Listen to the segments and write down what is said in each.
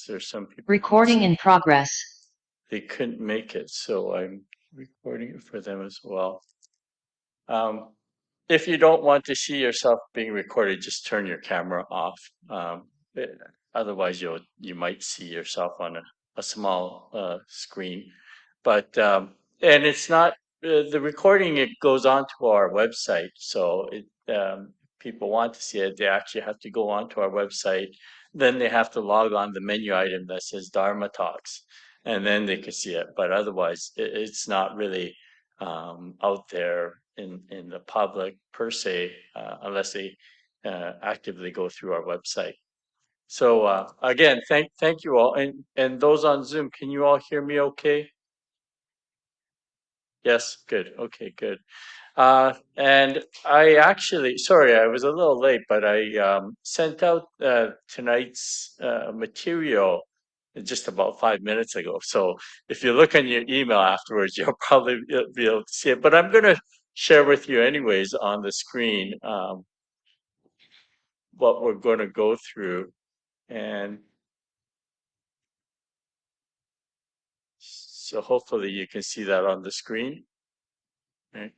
there's some people Recording in progress. they couldn't make it, so I'm recording it for them as well. If you don't want to see yourself being recorded, just turn your camera off. Otherwise, you might see yourself on a small screen. But and it's not the recording. It goes onto our website, so people want to see it. They actually have to go onto our website. Then they have to log on the menu item that says Dharma Talks, and then they can see it. But otherwise, it's not really out there in the public per se, unless they actively go through our website. So again, thank you all, and those on Zoom, can you all hear me okay? Yes, good. Okay, good. And I actually, sorry, I was a little late, but I sent out tonight's material just about 5 minutes ago. So if you look on your email afterwards, you'll probably be able to see it. But I'm going to share with you anyways on the screen what we're going to go through. And so hopefully you can see that on the screen. Right?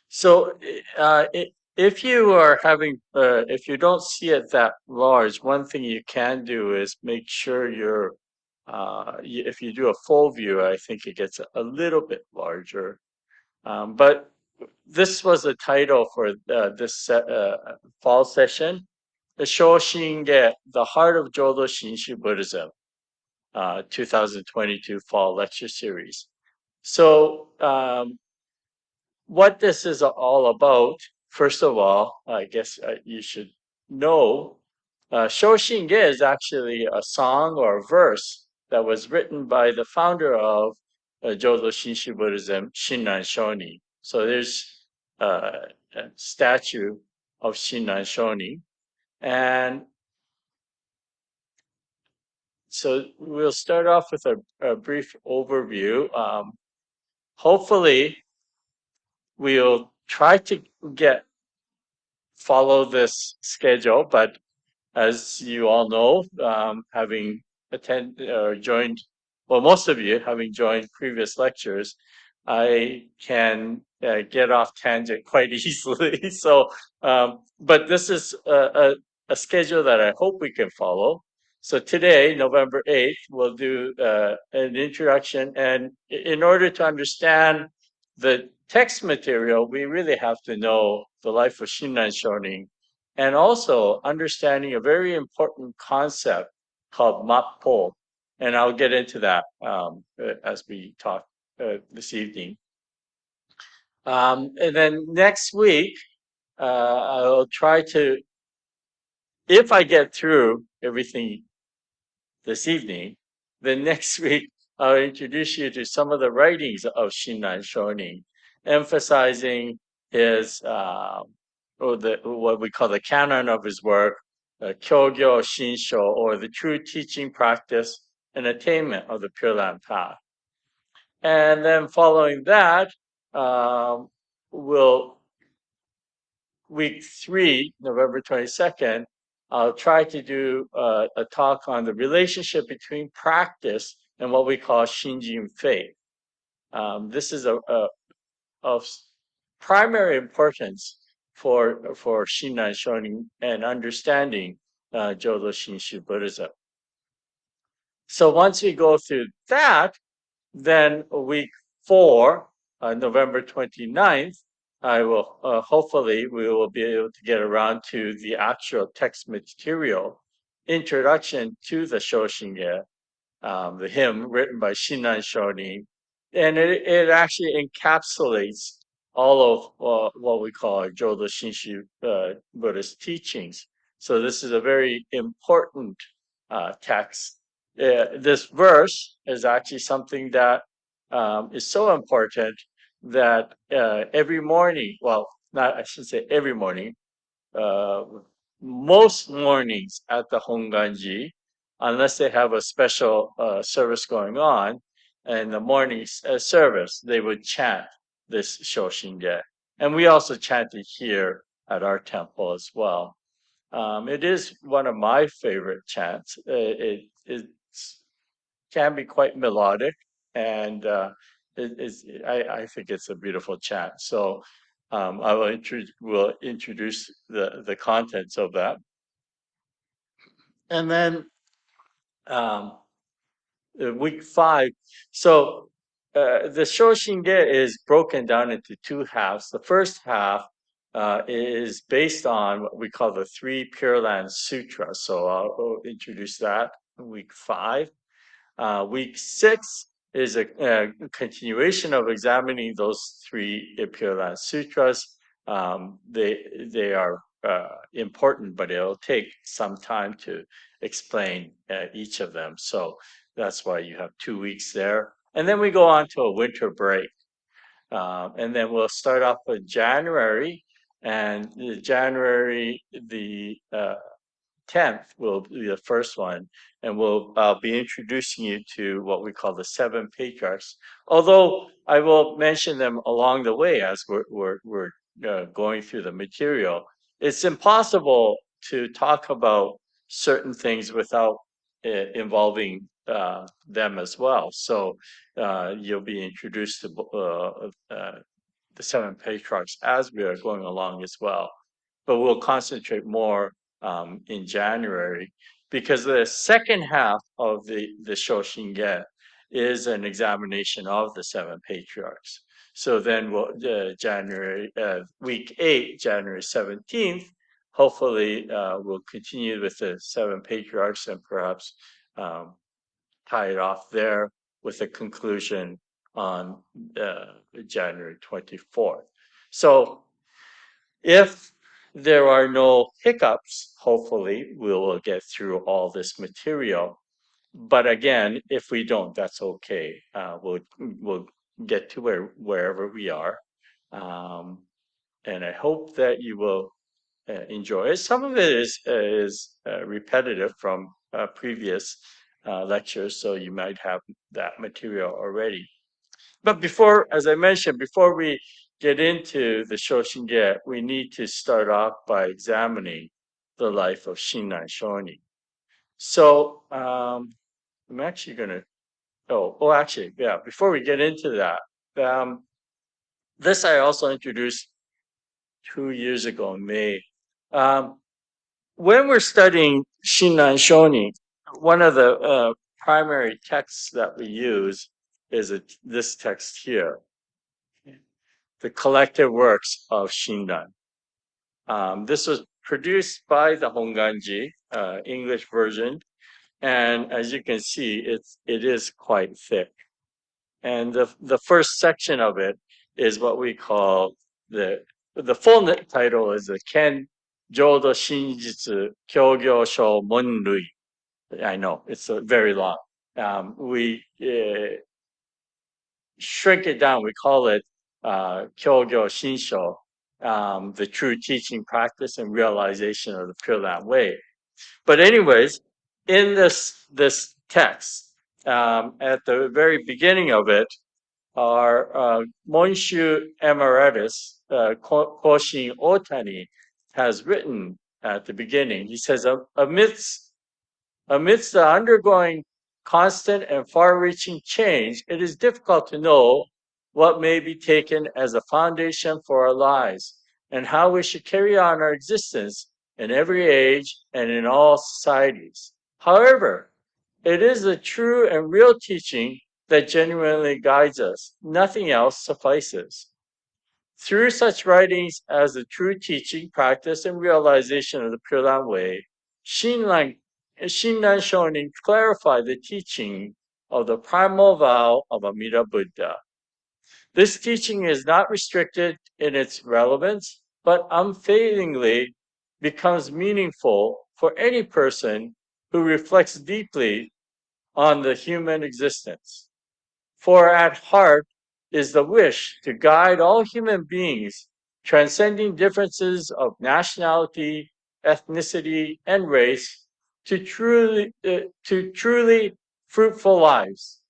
So if you are having, if you don't see it that large, one thing you can do is make sure if you do a full view, I think it gets a little bit larger. But this was the title for this fall session, the Shoshinge, the Heart of Jodo Shinshu Buddhism, 2022 Fall Lecture Series. So what this is all about, first of all, I guess you should know, Shoshinge is actually a song or a verse that was written by the founder of Jodo Shinshu Buddhism, Shinran Shoni. So there's a statue of Shinran Shoni. And so we'll start off with a brief overview. Hopefully, we'll try to follow this schedule, but as you all know, having attended or joined, well, most of you having joined previous lectures, I can get off tangent quite easily. So, but this is a schedule that I hope we can follow. So today, November 8th, we'll do an introduction. And in order to understand the text material, we really have to know the life of Shinran Shonin, and also understanding a very important concept called Mappo. And I'll get into that as we talk this evening. And then next week, I'll try to, if I get through everything this evening, then next week I'll introduce you to some of the writings of Shinran Shonin, emphasizing his what we call the canon of his work, Kyogyo Shinsho, or the true teaching, practice, and attainment of the Pure Land Path. And then following that, week 3, November 22nd, I'll try to do a talk on the relationship between practice and what we call Shinjin faith. This is of primary importance for Shinran Shonin and understanding Jodo Shinshu Buddhism. So once we go through that, then week 4, November 29th, I will hopefully we will be able to get around to the actual text material, introduction to the Shoshinge, the hymn written by Shinran Shonin, and it actually encapsulates all of what we call Jodo Shinshu Buddhist teachings. So this is a very important text. This verse is actually something that is so important that every morning, well, not I should say every morning, most mornings at the Honganji, unless they have a special service going on, in the morning service, they would chant this Shoshinge. And we also chant it here at our temple as well. It is one of my favorite chants. It can be quite melodic, and I think it's a beautiful chant. So I will introduce the contents of that, and then um, week 5. So the Shoshinge is broken down into 2 halves. The first half is based on what we call the three Pure Land Sutras. So I'll introduce that in week 5. Week 6 is a continuation of examining those three Pure Land Sutras. They are important, but it'll take some time to explain each of them. So that's why you have 2 weeks there. And then we go on to a winter break. And then we'll start off with January. And January, the 10th will be the first one, and I'll be introducing you to what we call the 7 patriarchs. Although I will mention them along the way as we're going through the material. It's impossible to talk about certain things without involving them as well. So you'll be introduced to the 7 patriarchs as we are going along as well. But we'll concentrate more in January, because the second half of the Shoshinge is an examination of the 7 patriarchs. So then January, week 8, January 17th, hopefully we'll continue with the 7 patriarchs and perhaps tie it off there with a conclusion on January 24th. So if there are no hiccups, hopefully we will get through all this material. But again, if we don't, that's okay. We'll get to wherever we are, and I hope that you will enjoy it. Some of it is repetitive from previous lectures, so you might have that material already. But before, as I mentioned, before we get into the Shoshinge, we need to start off by examining the life of Shinran Shonin. So I'm actually going to, actually, yeah, before we get into that, this I also introduced 2 years ago in May. When we're studying Shinran Shonin, one of the primary texts that we use is this text here, the collected works of Shinran. This was produced by the Honganji, English version, and as you can see, it is quite thick. And the first section of it is what we call the full title is the Ken Jodo Shinjitsu Kyogyo Sho Monrui. I know it's very long. We shrink it down. We call it Kyogyo Shinsho, the true teaching, practice, and realization of the Pure Land Way. But anyways, in this text, at the very beginning of it, our Monshu Emeritus, Koshin Otani, has written at the beginning. He says, amidst the undergoing constant and far-reaching change, it is difficult to know what may be taken as a foundation for our lives and how we should carry on our existence in every age and in all societies. However, it is the true and real teaching that genuinely guides us. Nothing else suffices. Through such writings as the true teaching, practice, and realization of the Pure Land Way, Shinran Shonin clarified the teaching of the primal vow of Amida Buddha. This teaching is not restricted in its relevance, but unfailingly becomes meaningful for any person who reflects deeply on the human existence. For at heart is the wish to guide all human beings, transcending differences of nationality, ethnicity, and race, to truly fruitful lives.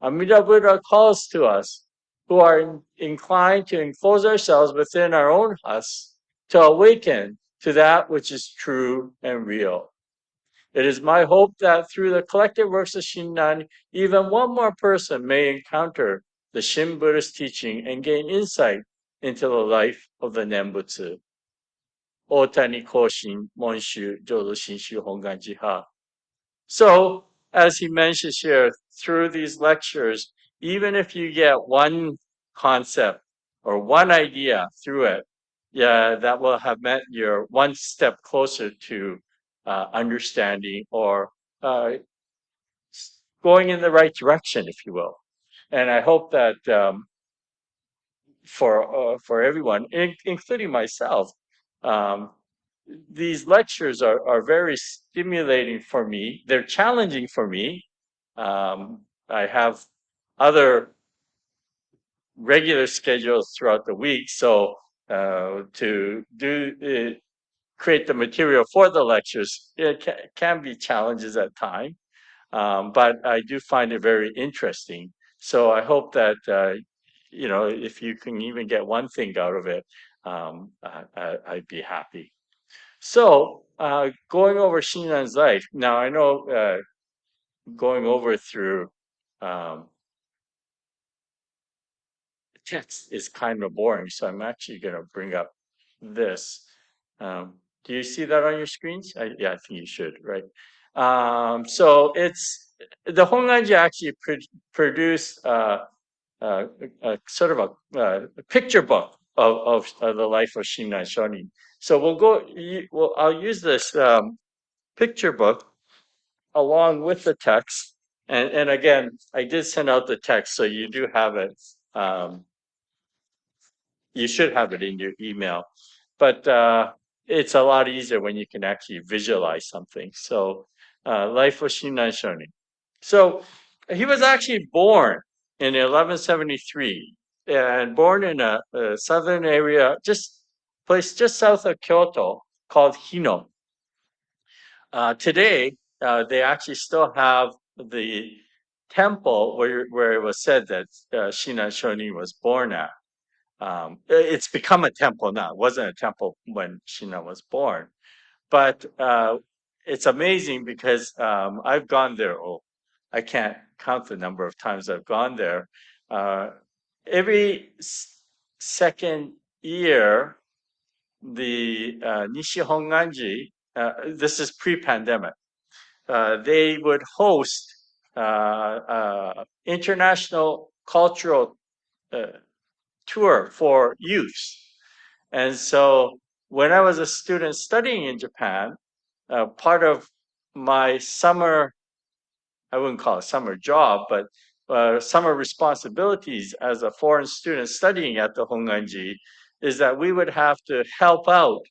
Amida Buddha calls to us who are inclined to enclose ourselves within our own husk to awaken to that which is true and real. It is my hope that through the collective works of Shinran, even one more person may encounter the Shin Buddhist teaching and gain insight into the life of the Nembutsu. Otani Koshin Monshu Jodo Shinshu Honganji Ha. So, as he mentions here, through these lectures, even if you get one concept or one idea through it, yeah, that will have meant you're one step closer to understanding or uh, going in the right direction, if you will. And I hope that for everyone, including myself, um, these lectures are very stimulating for me. They're challenging for me. I have other regular schedules throughout the week, so to create the material for the lectures, it can be challenges at times, but I do find it very interesting. So I hope that if you can even get one thing out of it, I'd be happy. So, going over Shinran's life. Now, I know going over through um, text is kind of boring, so I'm actually going to bring up this. Do you see that on your screens? Yeah, I think you should, right? So it's the Honganji actually produced a sort of a picture book of the life of Shinran Shonin. So I'll use this picture book along with the text. And again, I did send out the text, so you do have it. You should have it in your email. But it's a lot easier when you can actually visualize something. So, Life of Shinran Shonin. So, he was actually born in 1173 and born in a southern area, place just south of Kyoto called Hino. Today, they actually still have the temple where it was said that Shinran Shonin was born at. It's become a temple now. It wasn't a temple when Shinran was born, but it's amazing because I've gone there. Oh, I can't count the number of times I've gone there. Every second year, the Nishi Honganji, this is pre-pandemic, they would host international cultural tour for youth. And so when I was a student studying in Japan, part of my summer, I wouldn't call it summer job, but summer responsibilities as a foreign student studying at the Honganji is that we would have to help out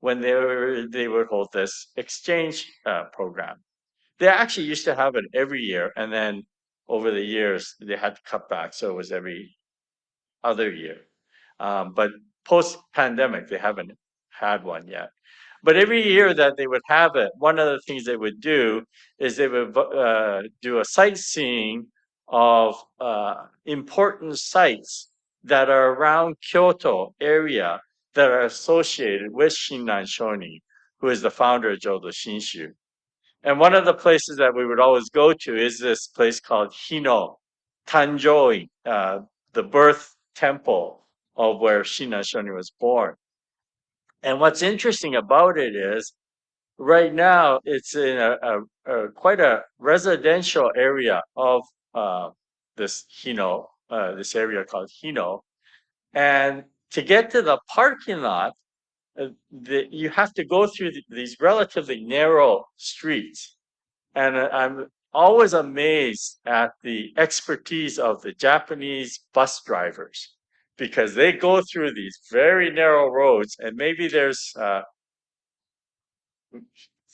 when they would hold this exchange program. They actually used to have it every year, and then over the years they had to cut back, so it was every other year. But post-pandemic, they haven't had one yet. But every year that they would have it, one of the things they would do is they would do a sightseeing of important sites that are around Kyoto area that are associated with Shinran Shonin, who is the founder of Jodo Shinshu. And one of the places that we would always go to is this place called Hino, Tanjoi, the birth temple of where Shinran Shonin was born. And what's interesting about it is right now it's in quite a residential area of this Hino, this area called Hino. And to get to the parking lot, you have to go through these relatively narrow streets. And I'm always amazed at the expertise of the Japanese bus drivers because they go through these very narrow roads and maybe there's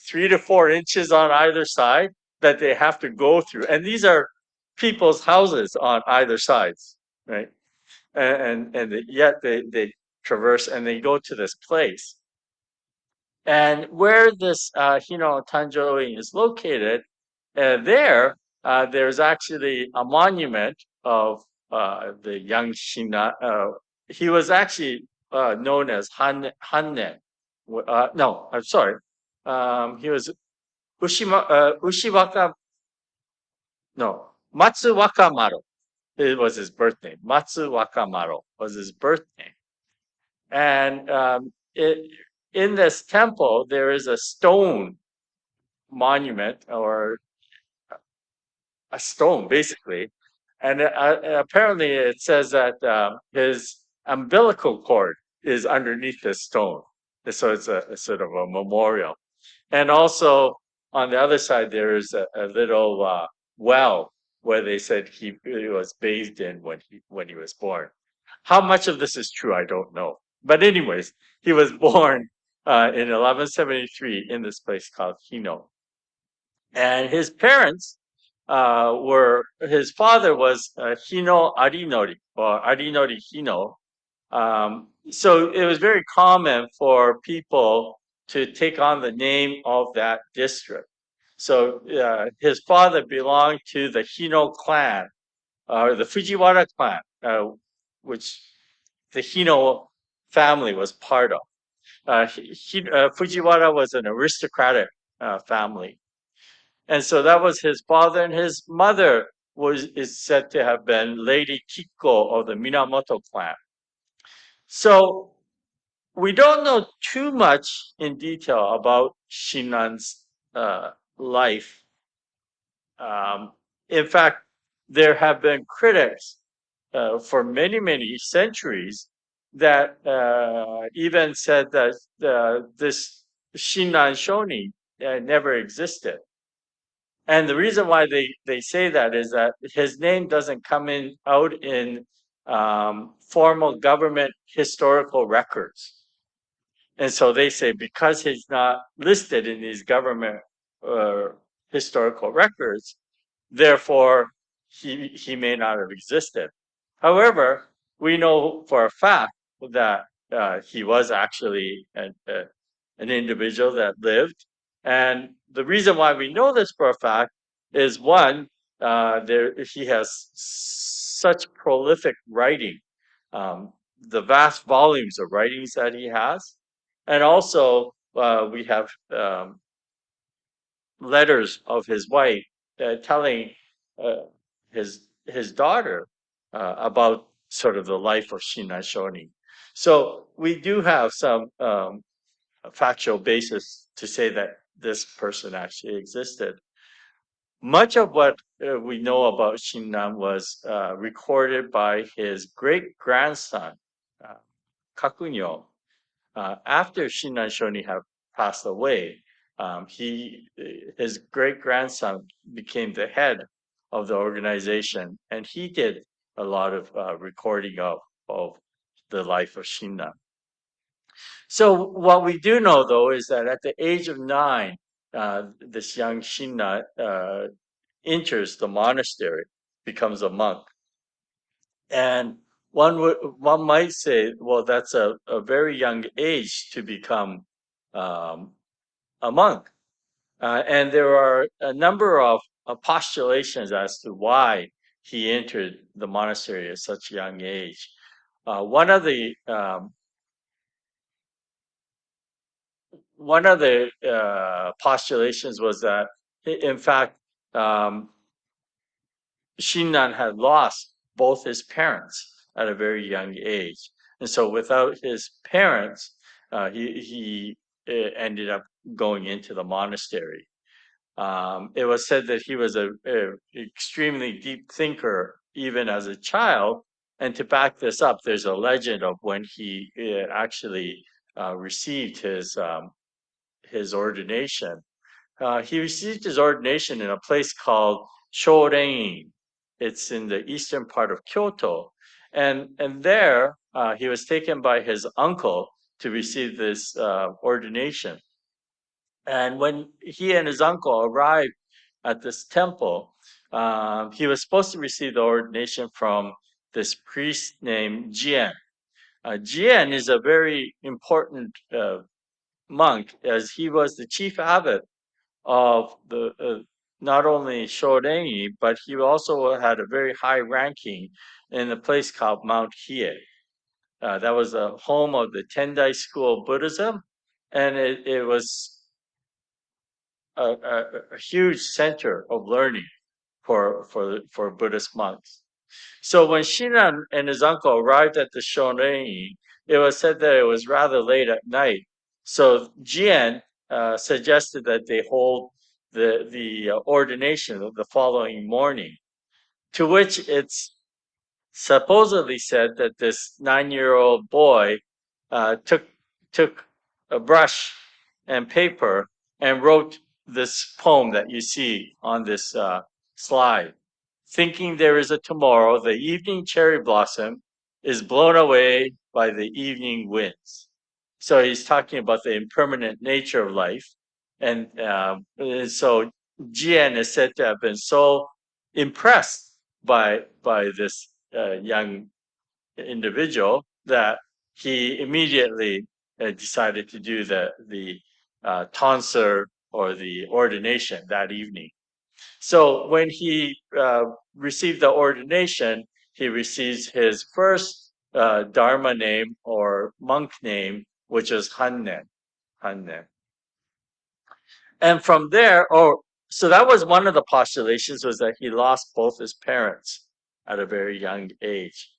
3 to 4 inches on either side that they have to go through. And these are people's houses on either sides, right? And yet they traverse and they go to this place. And where this Hino Tanjoi is located, there's actually a monument of the young Shina. He was actually known as Hanne, No, I'm sorry. He was Ushiwaka, no, Matsu Wakamaru. It was his birth name. Matsu Wakamaru was his birth name. And in this temple, there is a stone monument or a stone, basically. And apparently, it says that his umbilical cord is underneath this stone. So it's a sort of a memorial. And also on the other side, there is a little well where they said he was bathed in when he was born. How much of this is true, I don't know. But anyways, he was born in 1173 in this place called Hino, and his parents were his father was Hino Arinori or Arinori Hino. So it was very common for people to take on the name of that district. So his father belonged to the Hino clan, or the Fujiwara clan, which the Hino family was part of. Fujiwara was an aristocratic family, and so that was his father, and his mother was is said to have been Lady Kiko of the Minamoto clan. So we don't know too much in detail about Shinnan's life. In fact, there have been critics for many, many centuries that even said that this Shinnan Shoni never existed. And the reason why they say that is that his name doesn't come in out in formal government historical records. And so they say because he's not listed in these government uh, historical records, therefore he may not have existed. However, we know for a fact that he was actually an individual that lived, and the reason why we know this for a fact is one, there he has such prolific writing, the vast volumes of writings that he has, and also we have letters of his wife telling uh, his daughter about sort of the life of Shinai Shoni. So we do have some factual basis to say that this person actually existed. Much of what we know about Shinran was recorded by his great grandson, uh, Kakunyo, after Shinran Shoni had passed away. His great grandson became the head of the organization, and he did a lot of recording of the life of Shinran. So what we do know, though, is that at the age of 9, this young Shinna enters the monastery, becomes a monk, and one might say, well, that's a very young age to become um, a monk. And there are a number of postulations as to why he entered the monastery at such a young age. One of the postulations was that, in fact, um, Shinran had lost both his parents at a very young age, and so without his parents, he ended up going into the monastery. It was said that he was a extremely deep thinker even as a child, and to back this up, there's a legend of when he actually received his ordination. He received his ordination in a place called Shoren. It's in the eastern part of Kyoto. And there, he was taken by his uncle to receive this ordination. And when he and his uncle arrived at this temple, he was supposed to receive the ordination from this priest named Jian. Jian is a very important monk, as he was the chief abbot of the not only Shorengi, but he also had a very high ranking in a place called Mount Hiei. That was the home of the Tendai school of Buddhism, and it was a huge center of learning for Buddhist monks. So when Shinan and his uncle arrived at the Shonrei, it was said that it was rather late at night. So Jian suggested that they hold the ordination the following morning, to which it's supposedly said that this 9-year-old boy took a brush and paper and wrote this poem that you see on this slide. Thinking there is a tomorrow, the evening cherry blossom is blown away by the evening winds. So he's talking about the impermanent nature of life. And so Jian is said to have been so impressed by this young individual that he immediately decided to do the tonsure or the ordination that evening. So when he received the ordination, he receives his first Dharma name or monk name, which is Hannen. Hannen. And from there, so that was one of the postulations, was that he lost both his parents at a very young age.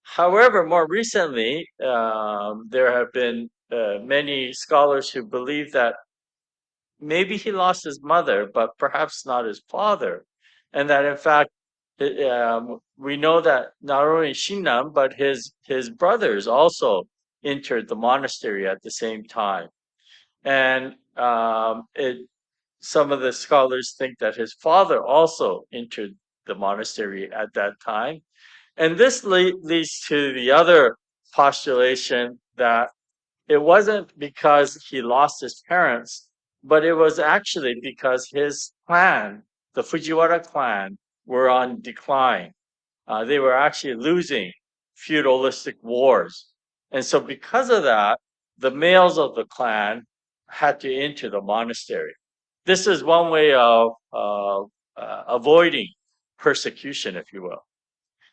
However, more recently, there have been many scholars who believe that maybe he lost his mother, but perhaps not his father. And that in fact, we know that not only Shinam, but his brothers also entered the monastery at the same time. And some of the scholars think that his father also entered the monastery at that time. And this leads to the other postulation that it wasn't because he lost his parents, but it was actually because his clan, the Fujiwara clan, were on decline. They were actually losing feudalistic wars. And so, because of that, the males of the clan had to enter the monastery. This is one way of avoiding persecution, if you will.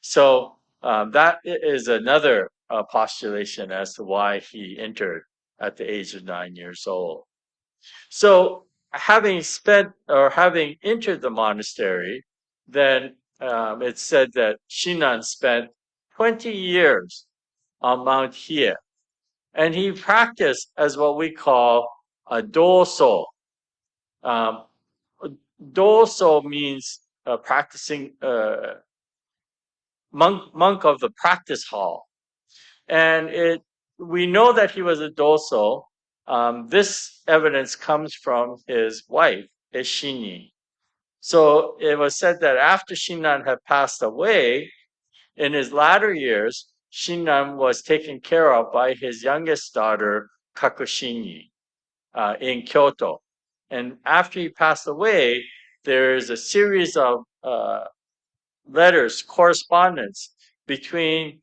So that is another postulation as to why he entered at the age of 9 years old. So having spent or having entered the monastery, then it's said that Shinan spent 20 years on Mount Hiei, and he practiced as what we call a doso. Um, doso means practicing monk of the practice hall. And we know that he was a doso. This evidence comes from his wife, Eshini. So it was said that after Shinran had passed away, in his latter years, Shinran was taken care of by his youngest daughter, Kakushini, in Kyoto. And after he passed away, there is a series of letters, correspondence between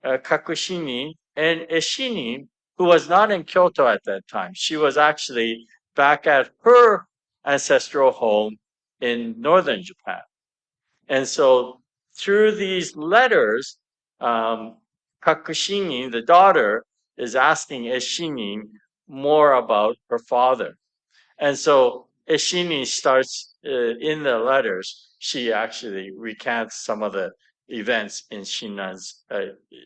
Kakushini and Eshini, who was not in Kyoto at that time. She was actually back at her ancestral home in northern Japan. And so through these letters, Kakushini, the daughter, is asking Eshini more about her father. And so Eshini starts in the letters, she actually recants some of the events in Shinran's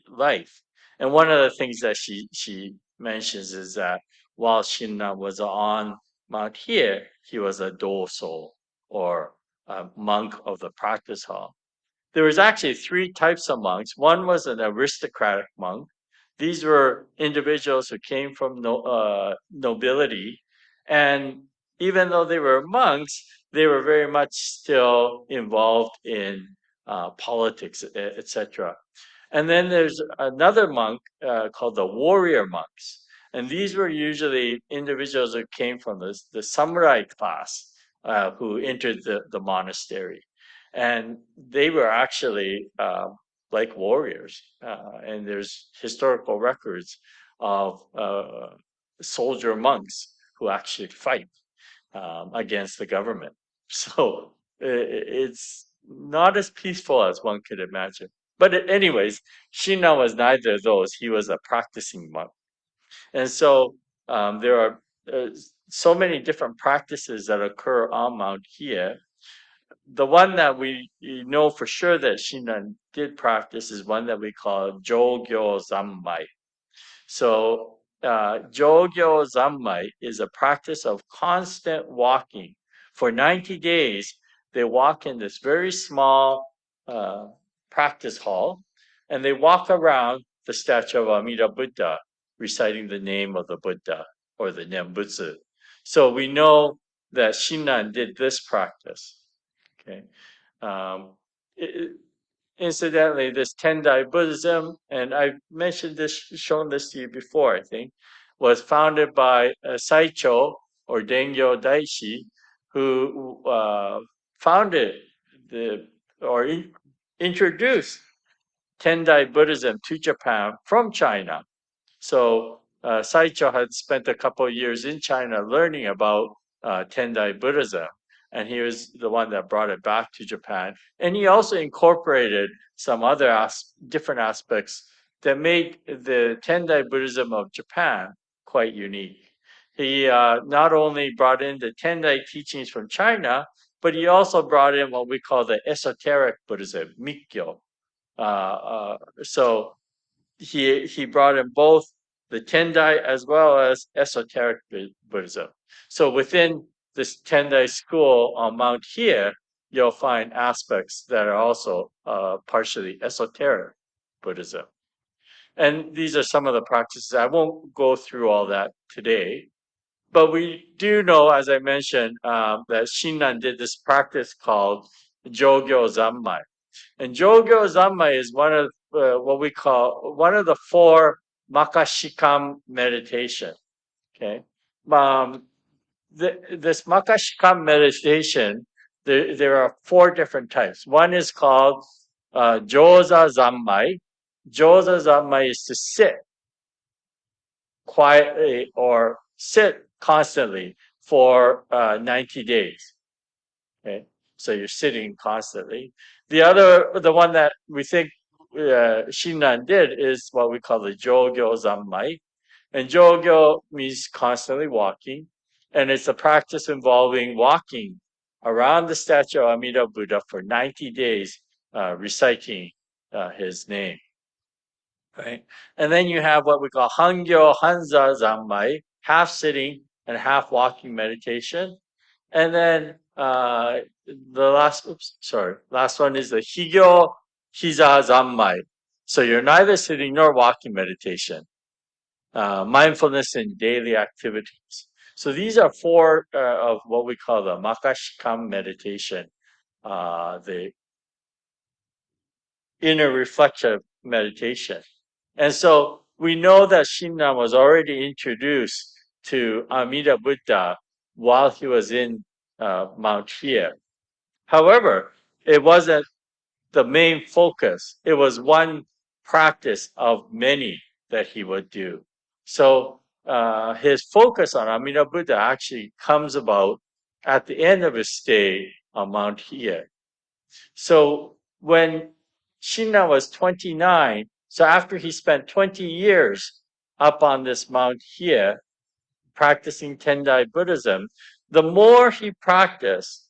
life. And one of the things that she mentions is that while Shinran was on Mount Hiei, he was a doso, or a monk of the practice hall. There was actually three types of monks. One was an aristocratic monk. These were individuals who came from nobility, and even though they were monks, they were very much still involved in politics, etc. And then there's another monk called the warrior monks. And these were usually individuals who came from the samurai class who entered the monastery. And they were actually like warriors. And there's historical records of soldier monks who actually fight against the government. So it's not as peaceful as one could imagine. But anyways, Shina was neither of those. He was a practicing monk. And so there are so many different practices that occur on Mount Hiei. The one that we know for sure that Shinran did practice is one that we call Jogyo Zammai. So, Jogyo Zammai is a practice of constant walking. For 90 days, they walk in this very small practice hall, and they walk around the statue of Amida Buddha, reciting the name of the Buddha or the Nembutsu. So we know that Shinran did this practice. Okay. Um, it, Incidentally, this Tendai Buddhism, and I've mentioned this, shown this to you before, I think, was founded by Saicho or Dengyo Daishi, who founded or introduced Tendai Buddhism to Japan from China. So Saicho had spent a couple of years in China learning about Tendai Buddhism, and he was the one that brought it back to Japan. And he also incorporated some other different aspects that made the Tendai Buddhism of Japan quite unique. He not only brought in the Tendai teachings from China, but he also brought in what we call the esoteric Buddhism, Mikkyo. So he brought in both the Tendai as well as esoteric Buddhism. So within this Tendai school on Mount Hiei, you'll find aspects that are also partially esoteric Buddhism. And these are some of the practices. I won't go through all that today, but we do know, as I mentioned, that Shinran did this practice called Jogyo Zammai. And Jogyo Zammai is one of what we call one of the four Makashikam meditation. Okay, this Makashikam meditation, there are four different types. One is called Joza Zammai. Joza Zammai is to sit quietly or sit constantly for 90 days. Okay, so you're sitting constantly. The one that we think Shinran did is what we call the Jogyo Zammai. And Jogyo means constantly walking. And it's a practice involving walking around the statue of Amida Buddha for 90 days, reciting his name. Right? And then you have what we call Hangyo Hanza Zammai, half sitting and half walking meditation. And then the last one is the Higyo Hiza Zammai. So you're neither sitting nor walking meditation. Mindfulness in daily activities. So these are four of what we call the Makashikam meditation, the inner reflective meditation. And so we know that Shinran was already introduced to Amida Buddha while he was in Mount Hiei. However, it wasn't the main focus. It was one practice of many that he would do. So his focus on Amida Buddha actually comes about at the end of his stay on Mount Hiei. So when Shinran was 29, so after he spent 20 years up on this Mount Hiei practicing Tendai Buddhism, the more he practiced,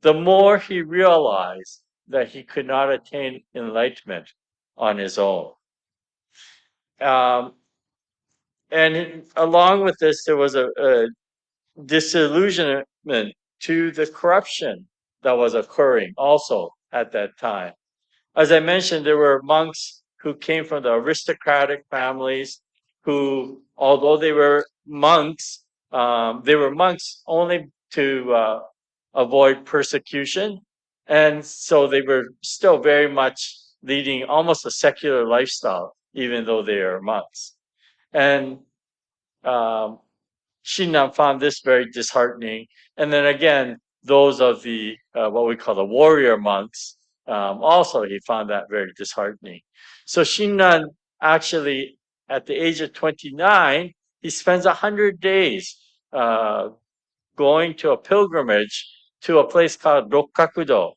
the more he realized that he could not attain enlightenment on his own. And along with this, there was a disillusionment to the corruption that was occurring also at that time. As I mentioned, there were monks who came from the aristocratic families who, although they were monks only to avoid persecution. And so they were still very much leading almost a secular lifestyle, even though they are monks. And Shinran found this very disheartening. And then again, those of the what we call the warrior monks, also he found that very disheartening. So Shinran actually, at the age of 29, he spends 100 days going to a pilgrimage to a place called Rokkakudo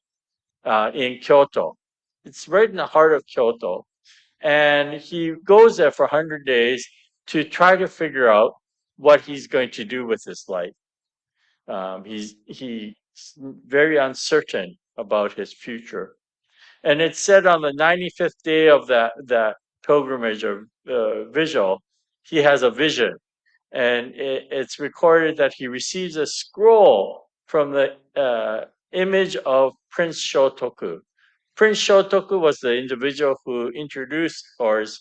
in Kyoto. It's right in the heart of Kyoto. And he goes there for 100 days to try to figure out what he's going to do with his life. He's very uncertain about his future. And it's said on the 95th day of that pilgrimage or vigil, he has a vision. And it's recorded that he receives a scroll from the image of Prince Shotoku. Prince Shotoku was the individual who introduced, or is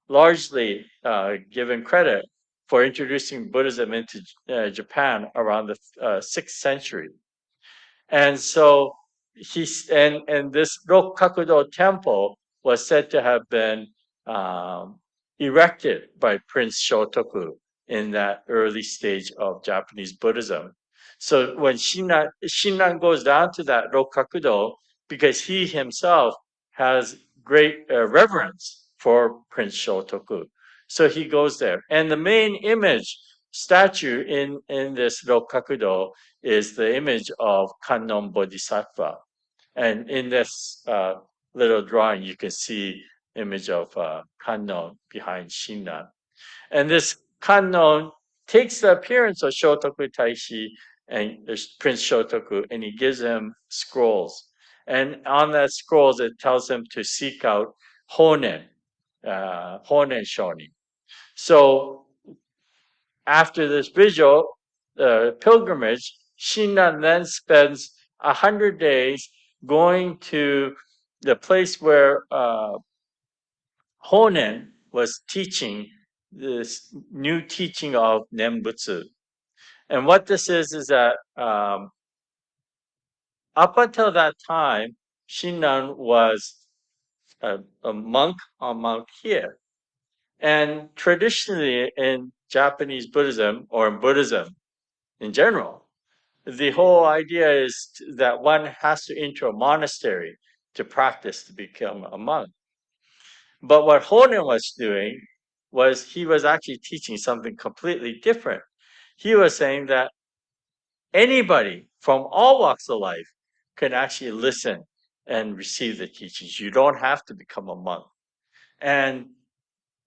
largely given credit for introducing Buddhism into Japan around the 6th century. And so and this Rokkakudo temple was said to have been erected by Prince Shotoku in that early stage of Japanese Buddhism. So when Shinran goes down to that Rokkakudo, because he himself has great reverence for Prince Shotoku, so he goes there. And the main image statue in this Rokkakudo is the image of Kannon Bodhisattva. And in this little drawing, you can see image of Kannon behind Shinran. And this Kannon takes the appearance of Shotoku Taishi and Prince Shotoku, and he gives him scrolls. And on that scrolls, it tells him to seek out Honen, Honen Shonin. So after this visual pilgrimage, Shinran then spends 100 days going to the place where Honen was teaching this new teaching of Nembutsu. And what this is that up until that time, Shinran was a monk on Mount Hiei. And traditionally in Japanese Buddhism, or in Buddhism in general, the whole idea is that one has to enter a monastery to practice to become a monk. But what Honen was doing was he was actually teaching something completely different. He was saying that anybody from all walks of life can actually listen and receive the teachings. You don't have to become a monk. And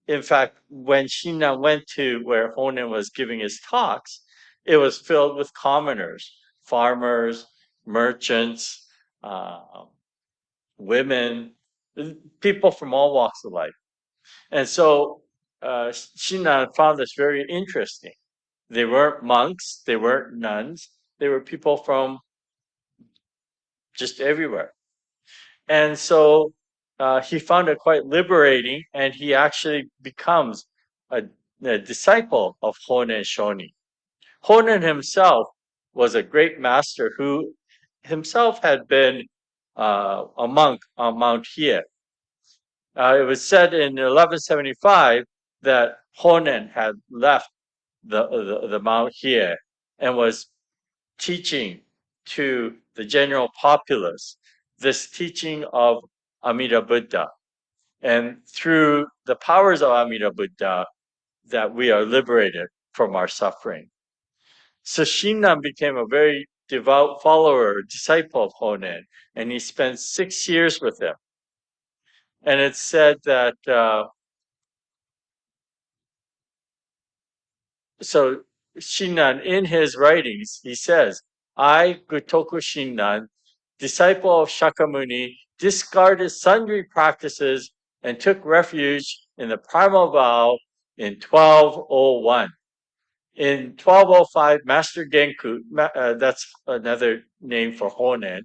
in fact, when Shinran went to where Honen was giving his talks, it was filled with commoners, farmers, merchants, women, people from all walks of life. And so Shinran found this very interesting. They weren't monks, they weren't nuns, they were people from just everywhere. And so he found it quite liberating, and he actually becomes a disciple of Honen Shonin. Honen himself was a great master who himself had been a monk on Mount Hiei. It was said in 1175 that Honen had left the Mount Hiei and was teaching to the general populace this teaching of Amida Buddha. And through the powers of Amida Buddha, that we are liberated from our suffering. So Shinran became a very devout follower, disciple of Honen, and he spent 6 years with him. And it's said that so Shinran, in his writings, he says, I, Gotoku Shinran, disciple of Shakyamuni, discarded sundry practices and took refuge in the primal vow in 1201. In 1205, Master Genku, that's another name for Honen,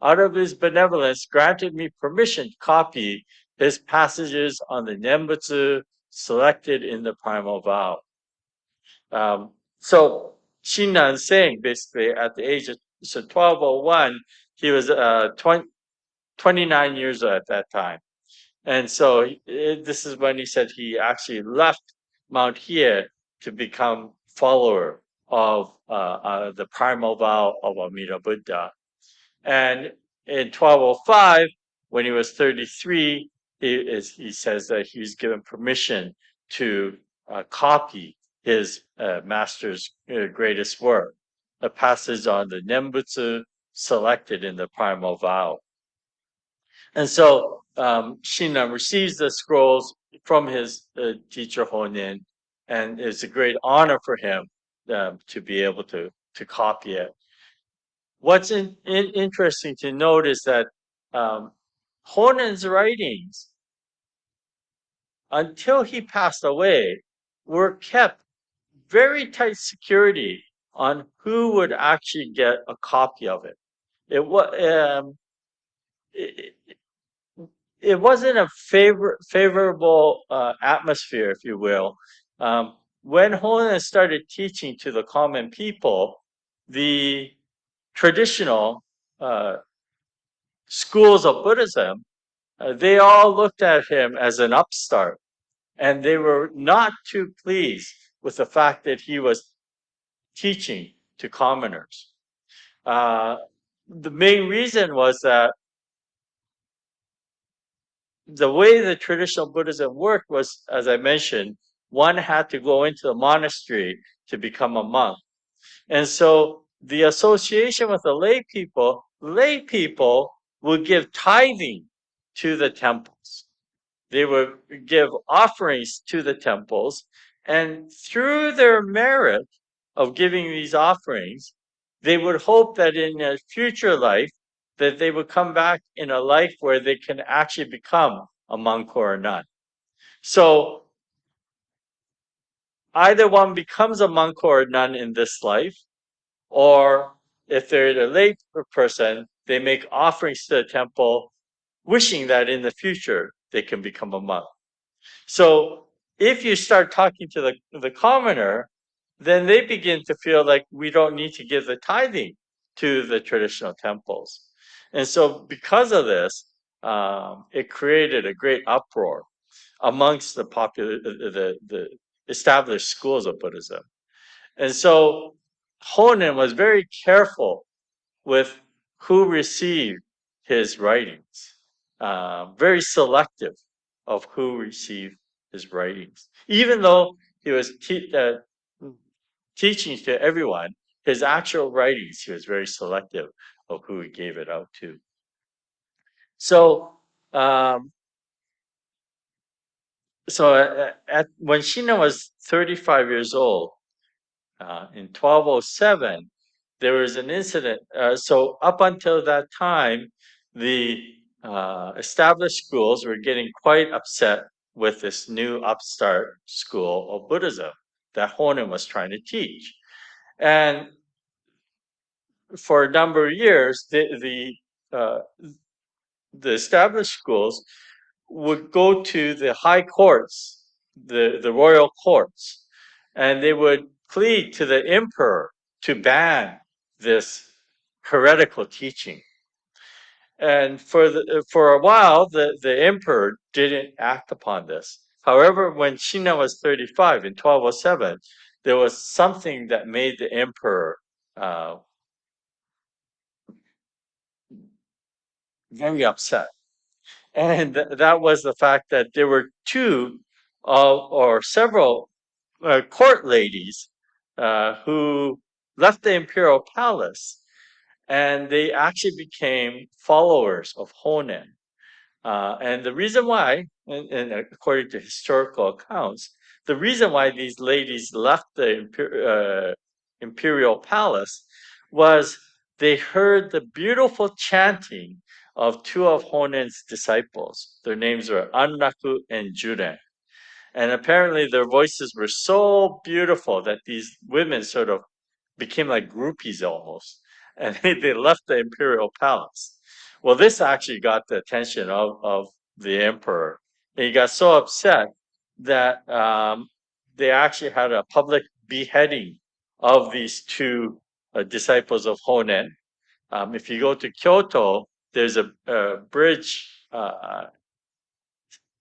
out of his benevolence, granted me permission to copy his passages on the Nembutsu selected in the primal vow. So Shinran saying basically at the age of 1201, he was 29 years old at that time. And so this is when he said he actually left Mount Hiei to become follower of the primal vow of Amida Buddha. And in 1205, when he was 33, he says that he was given permission to copy his master's greatest work, a passage on the Nembutsu selected in the primal vow. And so Shinran receives the scrolls from his teacher Honen, and it's a great honor for him to be able to copy it. What's interesting to note is that Honen's writings, until he passed away, were kept very tight security on who would actually get a copy of it. It was it, it wasn't a favorable atmosphere, if you will. When Honen started teaching to the common people, the traditional schools of Buddhism, they all looked at him as an upstart, and they were not too pleased with the fact that he was teaching to commoners. The main reason was that the way the traditional Buddhism worked was, as I mentioned, one had to go into the monastery to become a monk. And so the association with the lay people would give tithing to the temples. They would give offerings to the temples. And through their merit of giving these offerings, they would hope that in a future life, that they would come back in a life where they can actually become a monk or a nun. So either one becomes a monk or a nun in this life, or if they're a lay person, they make offerings to the temple, wishing that in the future they can become a monk. So if you start talking to the commoner, then they begin to feel like we don't need to give the tithing to the traditional temples. And so because of this, it created a great uproar amongst the established schools of Buddhism. And so Honen was very careful with who received his writings, very selective of who received his writings. Even though he was teaching to everyone, his actual writings, he was very selective of who he gave it out to. So, when Shina was 35 years old, in 1207, there was an incident. So up until that time, the established schools were getting quite upset with this new upstart school of Buddhism that Honen was trying to teach. And for a number of years, the established schools would go to the high courts, the royal courts, and they would plead to the emperor to ban this heretical teaching. And for a while, the emperor didn't act upon this. However, when Shina was 35 in 1207, there was something that made the emperor very upset. And that was the fact that there were two or several court ladies who left the imperial palace, and they actually became followers of Honen. And the reason why, and according to historical accounts, the reason why these ladies left the imperial palace was they heard the beautiful chanting of two of Honen's disciples. Their names were Anraku and Juren. And apparently their voices were so beautiful that these women sort of became like groupies almost. And they left the imperial palace. Well, this actually got the attention of the emperor. And he got so upset that they actually had a public beheading of these two disciples of Honen. If you go to Kyoto, there's a bridge,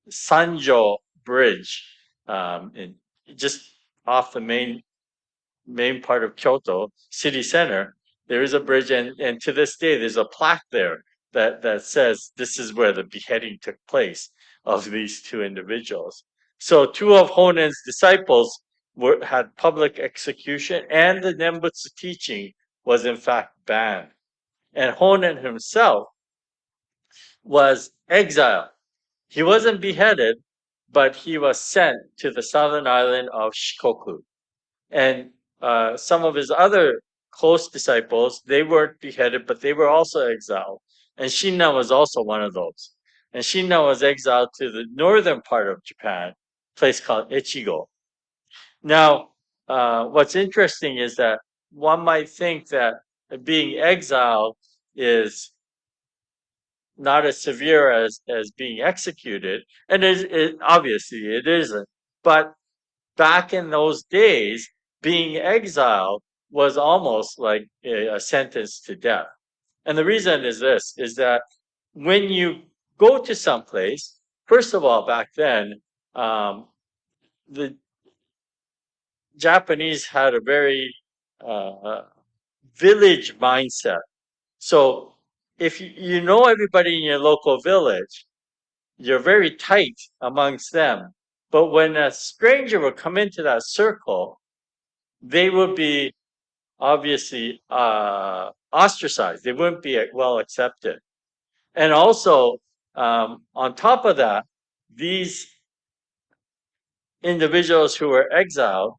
Sanjo Bridge, in just off the main part of Kyoto city center. There is a bridge, and to this day, there's a plaque there that says this is where the beheading took place of these two individuals. So two of Honen's disciples had public execution, and the Nembutsu teaching was in fact banned. And Honen himself was exiled. He wasn't beheaded, but he was sent to the southern island of Shikoku. And some of his other close disciples, they weren't beheaded, but they were also exiled. And Shinran was also one of those. And Shinran was exiled to the northern part of Japan, a place called Echigo. Now, what's interesting is that one might think that being exiled is not as severe as being executed, and obviously it isn't. But back in those days, being exiled was almost like a sentence to death. And the reason is this, is that when you go to some place, first of all, back then, the Japanese had a very uh, village mindset. So if you know everybody in your local village, you're very tight amongst them. But when a stranger would come into that circle, they would be obviously ostracized. They wouldn't be well accepted. And also, on top of that, these individuals who were exiled,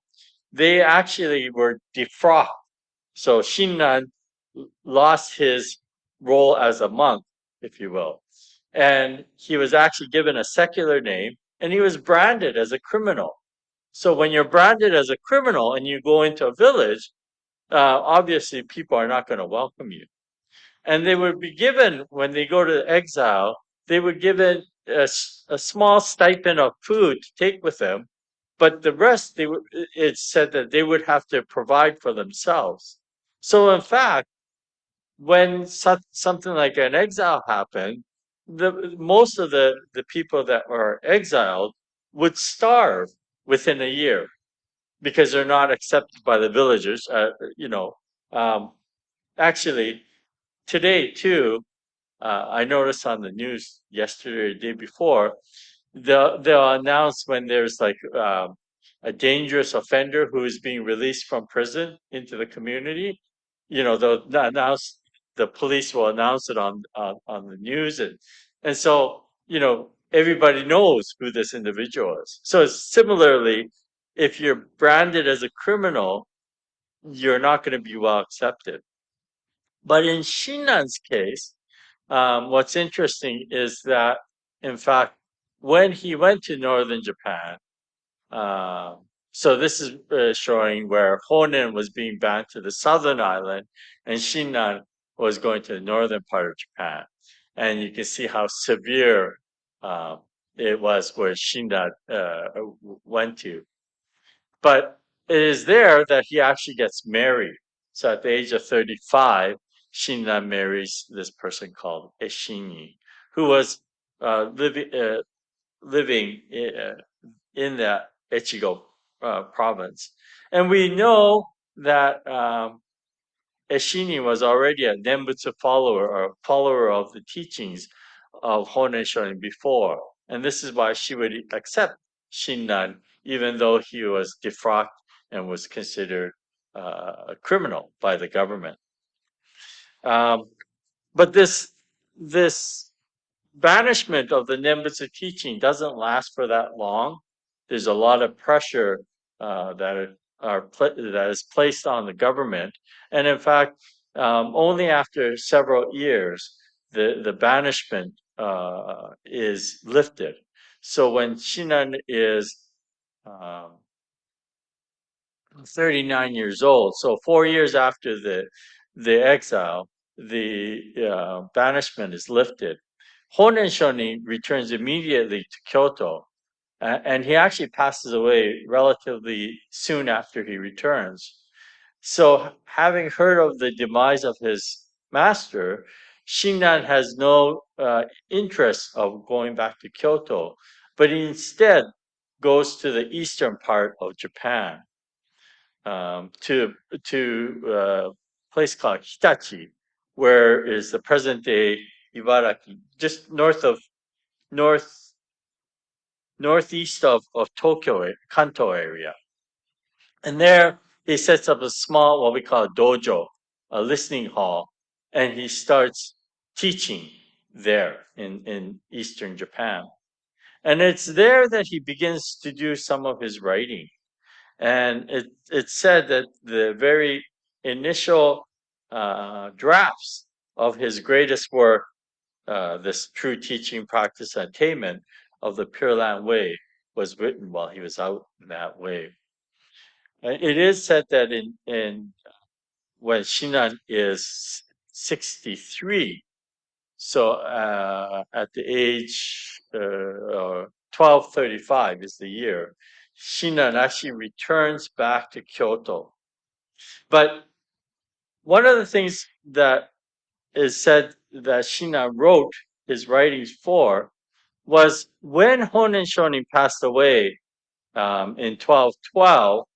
they actually were defrocked. So Shinran lost his role as a monk, if you will. And he was actually given a secular name and he was branded as a criminal. So when you're branded as a criminal and you go into a village, obviously people are not going to welcome you. And they would be given, when they go to exile, they would given a small stipend of food to take with them, but the rest, it said that they would have to provide for themselves. So in fact, when something like an exile happened, most of the people that were exiled would starve within a year because they're not accepted by the villagers. Um, actually, today too, I noticed on the news yesterday or the day before, they'll announce when there's like a dangerous offender who is being released from prison into the community. They'll announce, the police will announce it on the news, and so everybody knows who this individual is. So similarly, if you're branded as a criminal, you're not going to be well accepted. But in Shinan's case, what's interesting is that, in fact, when he went to northern Japan, uh, so this is showing where Honen was being banned to the southern island, and Shinran was going to the northern part of Japan. And you can see how severe uh, it was where Shinran went to. But it is there that he actually gets married. So at the age of 35, Shinran marries this person called Eshinyi, who was living in the Echigo province. And we know that Eshinyi was already a Nembutsu follower, or a follower of the teachings of Honen Shonin before. And this is why she would accept Shinran, even though he was defrocked and was considered a criminal by the government. Um, but this banishment of the Nembutsu teaching doesn't last for that long. There's a lot of pressure that is placed on the government, and in fact, only after several years the banishment is lifted. So when Shinan is um, 39 years old, so 4 years after the exile, the banishment is lifted. Honen Shonin returns immediately to Kyoto, and he actually passes away relatively soon after he returns. So, having heard of the demise of his master, Shinran has no interest of going back to Kyoto, but he instead goes to the eastern part of Japan, to a place called Hitachi, where is the present day Ibaraki, just north northeast of Tokyo, Kanto area. And there he sets up a small, what we call a dojo, a listening hall, and he starts teaching there in eastern Japan. And it's there that he begins to do some of his writing. And it's said that the very initial drafts of his greatest work, this true teaching, practice, and attainment of the Pure Land Way, was written while he was out in that way. It is said that in when Shinan is 63, so at the age 1235 is the year, Shinan actually returns back to Kyoto. But one of the things that is said that Shinan wrote his writings for was when Honen Shonin passed away in 1212.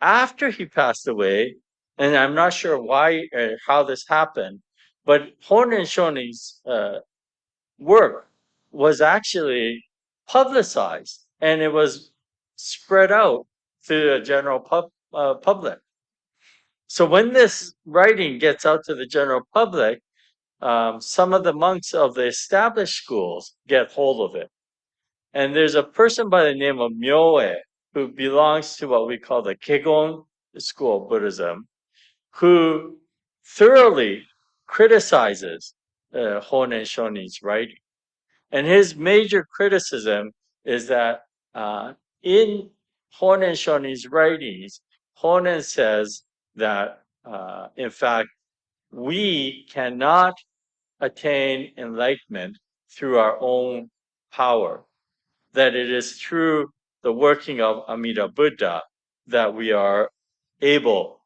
After he passed away, and I'm not sure why or how this happened, but Honen Shonin's work was actually publicized and it was spread out to the general public. So when this writing gets out to the general public, some of the monks of the established schools get hold of it. And there's a person by the name of Myoe who belongs to what we call the Kegon school of Buddhism, who thoroughly criticizes Honen Shonin's writing. And his major criticism is that in Honen Shonin's writings, Honen says that, in fact, we cannot attain enlightenment through our own power, that it is through the working of Amida Buddha that we are able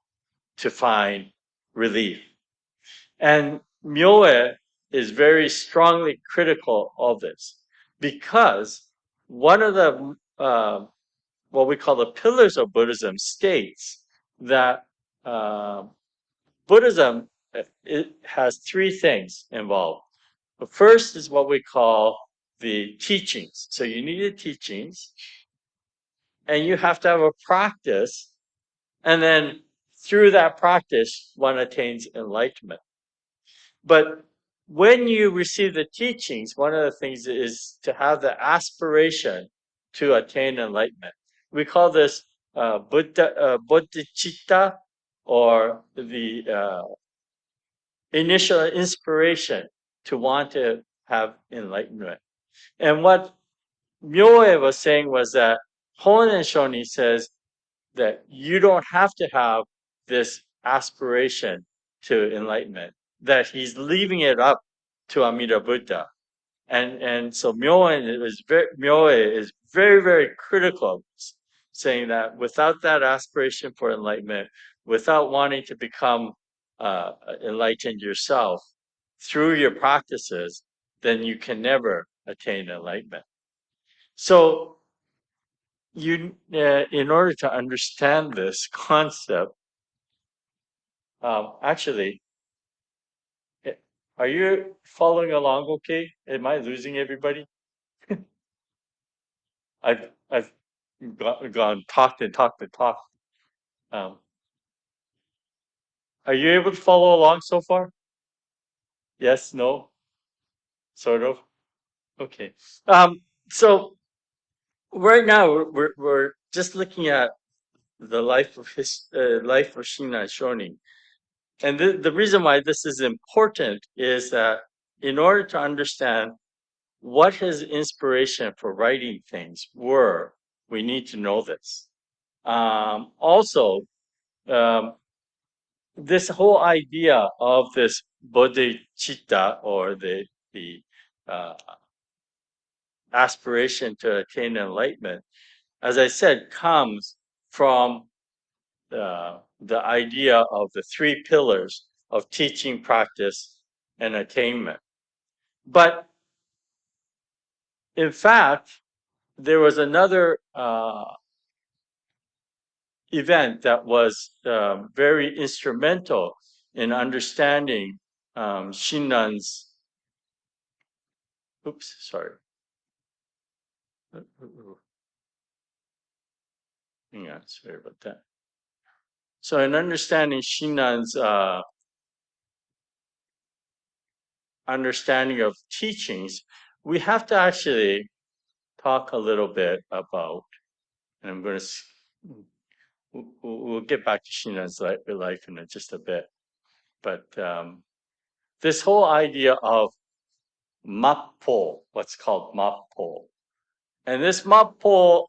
to find relief. And Myoe is very strongly critical of this because one of the what we call the pillars of Buddhism states that Buddhism, it has three things involved. The first is what we call the teachings. So you need the teachings, and you have to have a practice, and then through that practice, one attains enlightenment. But when you receive the teachings, one of the things is to have the aspiration to attain enlightenment. We call this bodhicitta, or the initial inspiration to want to have enlightenment. And what Myoe was saying was that Honen Shonin says that you don't have to have this aspiration to enlightenment, that he's leaving it up to Amida Buddha. And so Myoe is very, very critical of this, saying that without that aspiration for enlightenment, without wanting to become enlightened yourself through your practices, then you can never attain enlightenment. So you, in order to understand this concept, actually, are you following along okay? Am I losing everybody? I've gone talked and talked and talked. Um, are you able to follow along so far? Yes, no, sort of. Okay. So right now we're just looking at the life of life of Shinan Shonin, and the reason why this is important is that in order to understand what his inspiration for writing things were, we need to know this. Also, um, this whole idea of this bodhicitta, or the uh, aspiration to attain enlightenment, as I said, comes from the idea of the three pillars of teaching, practice, and attainment. But in fact, there was another event that was very instrumental in understanding Shinnan's. Oops, sorry. Hang on, sorry about that. So, in understanding Shinnan's understanding of teachings, we have to actually talk a little bit about, and I'm going to, we'll get back to Shinran's life in just a bit, but this whole idea of Mappo, what's called Mappo. And this Mappo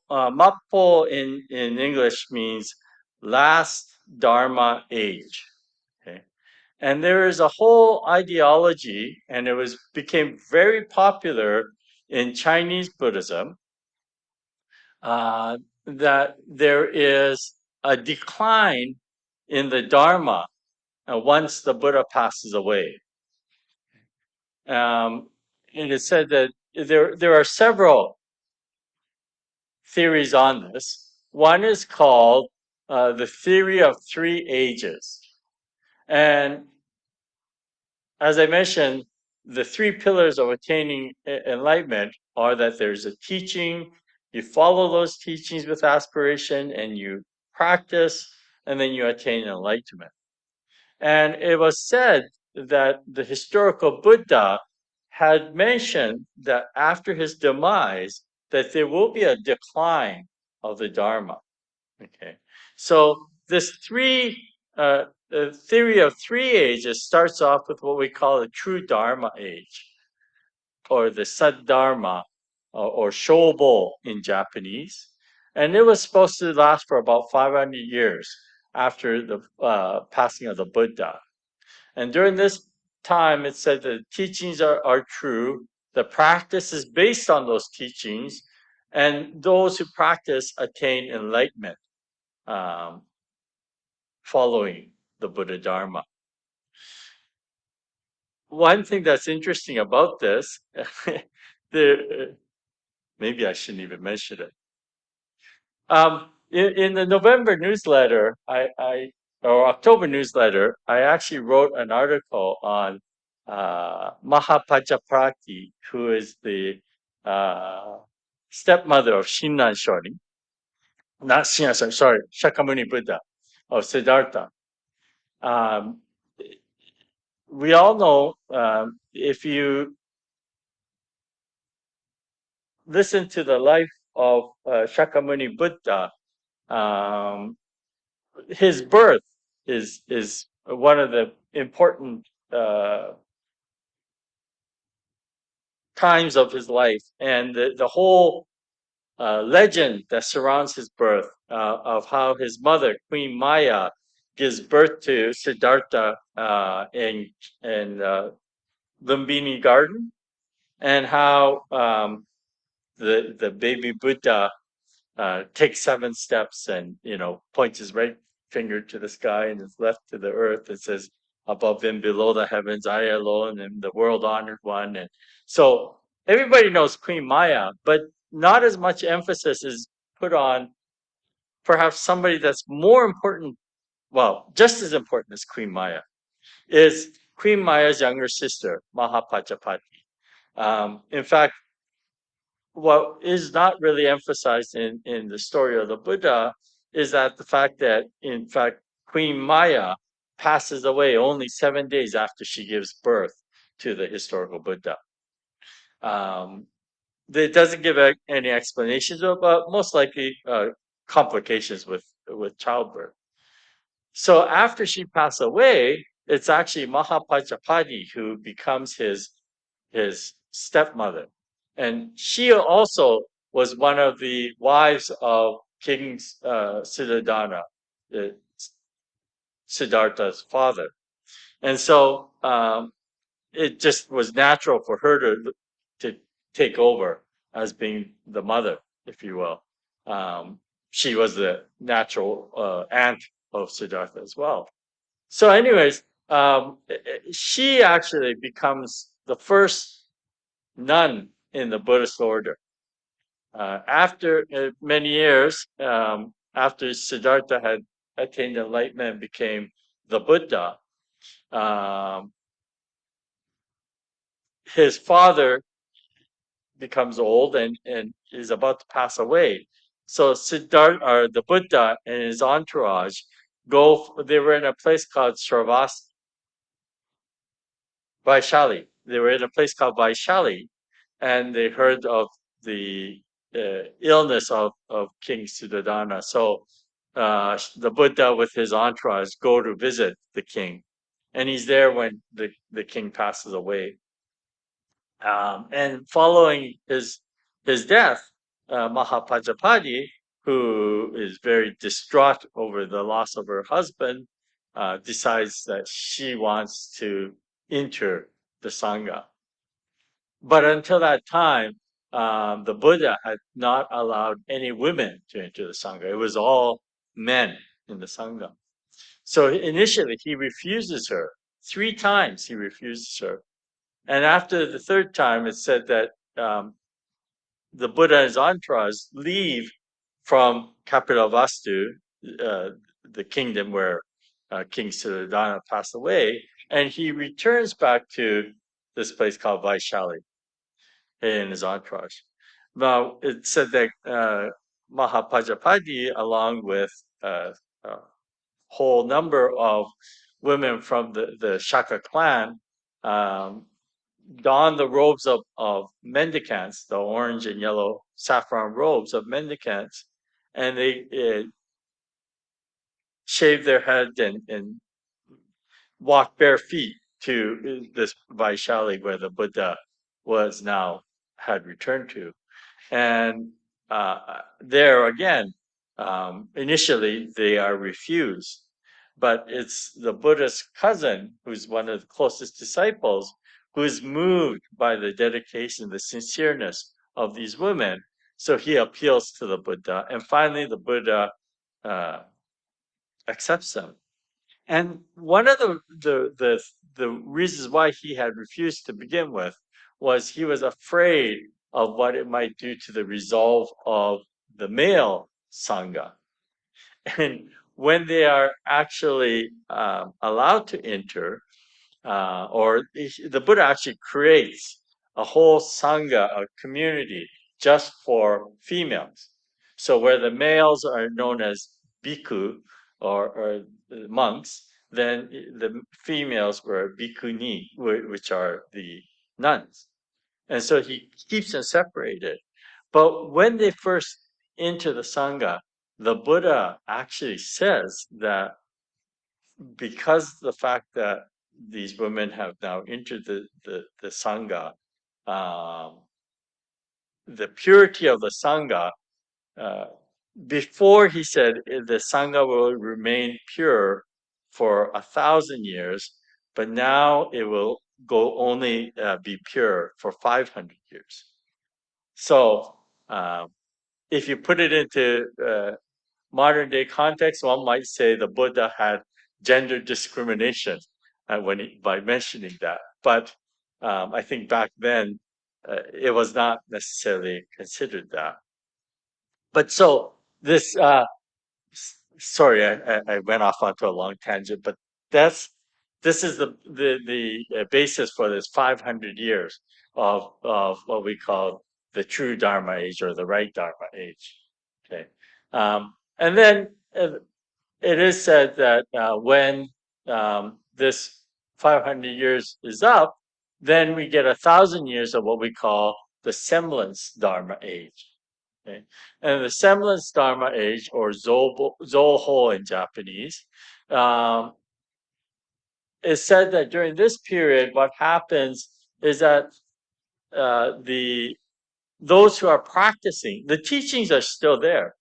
in English means last Dharma age. Okay. And there is a whole ideology, and it became very popular in Chinese Buddhism, that there is a decline in the Dharma once the Buddha passes away. It is said that there are several theories on this. One is called the theory of 3 ages. And as I mentioned, the 3 pillars of attaining enlightenment are that there's a teaching, you follow those teachings with aspiration, and you practice, and then you attain enlightenment. And it was said that the historical Buddha had mentioned that after his demise, that there will be a decline of the Dharma. Okay, so this the theory of 3 ages starts off with what we call the true Dharma age, or the Saddharma, or Shobo in Japanese, and it was supposed to last for about 500 years after the passing of the Buddha. And during this time, it said the teachings are true, the practice is based on those teachings, and those who practice attain enlightenment following the Buddha Dharma. One thing that's interesting about this, maybe I shouldn't even mention it. In the November newsletter, or October newsletter, I actually wrote an article on Mahapajapati, who is the stepmother of Shinran Shorin. Not Shinran Shorin, sorry, Shakyamuni Buddha of Siddhartha. We all know, if you listen to the life of Shakyamuni Buddha, his birth is one of the important times of his life, and the whole legend that surrounds his birth, of how his mother, Queen Maya, gives birth to Siddhartha in Lumbini Garden, and how the baby Buddha takes 7 steps and points his right finger to the sky and his left to the earth. It says, "Above and below the heavens, I alone am the world honored one." And so everybody knows Queen Maya, but not as much emphasis is put on perhaps somebody that's more important, well, just as important as Queen Maya, is Queen Maya's younger sister, Mahapajapati. In fact, what is not really emphasized in the story of the Buddha is that the fact that, in fact, Queen Maya passes away only 7 days after she gives birth to the historical Buddha. It doesn't give any explanations, but most likely complications with childbirth. So after she passed away, it's actually Mahapajapati who becomes his stepmother. And she also was one of the wives of King Siddhartha, Siddhartha's father. And so it just was natural for her to take over as being the mother, if you will. She was the natural aunt of Siddhartha as well. So anyways, she actually becomes the first nun in the Buddhist order. After many years, after Siddhartha had attained enlightenment and became the Buddha, his father becomes old and is about to pass away. So Siddhartha, or the Buddha, and his entourage they were in a place called Vaishali. They were in a place called Vaishali, and they heard of the illness of King Suddhodana. So the Buddha with his entourage go to visit the king, and he's there when the king passes away. And following his death, Mahapajapati, who is very distraught over the loss of her husband, decides that she wants to enter the Sangha. But until that time, the Buddha had not allowed any women to enter the Sangha. It was all men in the Sangha. So initially, he refuses her. 3 times he refuses her. And after the third time, it's said that the Buddha and his entourage leave from Kapilavastu, the kingdom where King Suddhodana passed away, and he returns back to this place called Vaishali in his entourage. Now, it said that Mahapajapati, along with a whole number of women from the Shaka clan, donned the robes of mendicants, the orange and yellow saffron robes of mendicants, and they shaved their head and walked bare feet to this Vaishali where the Buddha was now had returned to. And there again, initially they are refused, but it's the Buddha's cousin, who's one of the closest disciples, who is moved by the dedication, the sincereness of these women. So he appeals to the Buddha, and finally the Buddha accepts them. And one of the reasons why he had refused to begin with was he was afraid of what it might do to the resolve of the male sangha. And when they are actually allowed to enter, or the Buddha actually creates a whole sangha, a community just for females. So where the males are known as bhikkhu or monks, then the females were bhikkhuni, which are the nuns. And so he keeps them separated. But when they first enter the sangha, the Buddha actually says that because the fact that these women have now entered the sangha, the purity of the sangha, before he said the sangha will remain pure for 1,000 years, but now it will go only be pure for 500 years. So if you put it into modern day context, one might say the Buddha had gender discrimination by mentioning that. But I think back then it was not necessarily considered that. But so this, sorry, I went off onto a long tangent, but this is the basis for this 500 years of what we call the true Dharma age or the right Dharma age. Okay, and then it is said that when this 500 years is up, then we get 1,000 years of what we call the semblance Dharma age. Okay? And the semblance Dharma age, or Zoho in Japanese, it's said that during this period, what happens is that those who are practicing, the teachings are still there.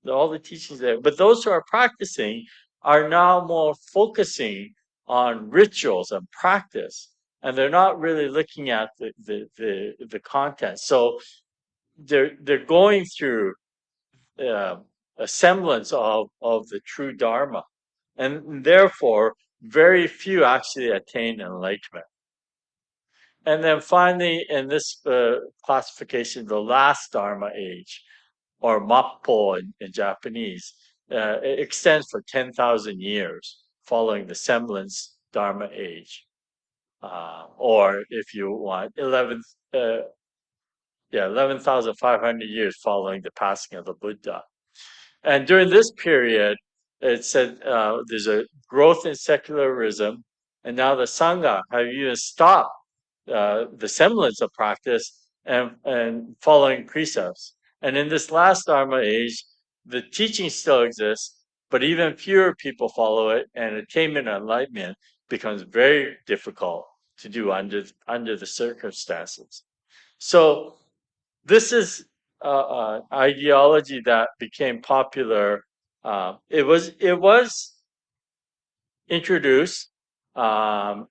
All the teachings there, but those who are practicing are now more focusing on rituals and practice, and they're not really looking at the content. So they're going through a semblance of the true Dharma, and therefore very few actually attain enlightenment. And then finally, in this classification, the last Dharma age, or Mappo in Japanese, it extends for 10,000 years following the semblance Dharma age. Or if you want, 11,500 years following the passing of the Buddha. And during this period, it said there's a growth in secularism, and now the Sangha have even stopped the semblance of practice and following precepts. And in this last Dharma age, the teaching still exists, but even fewer people follow it, and attainment and enlightenment becomes very difficult to do under the circumstances. So this is ideology that became popular. It was introduced um,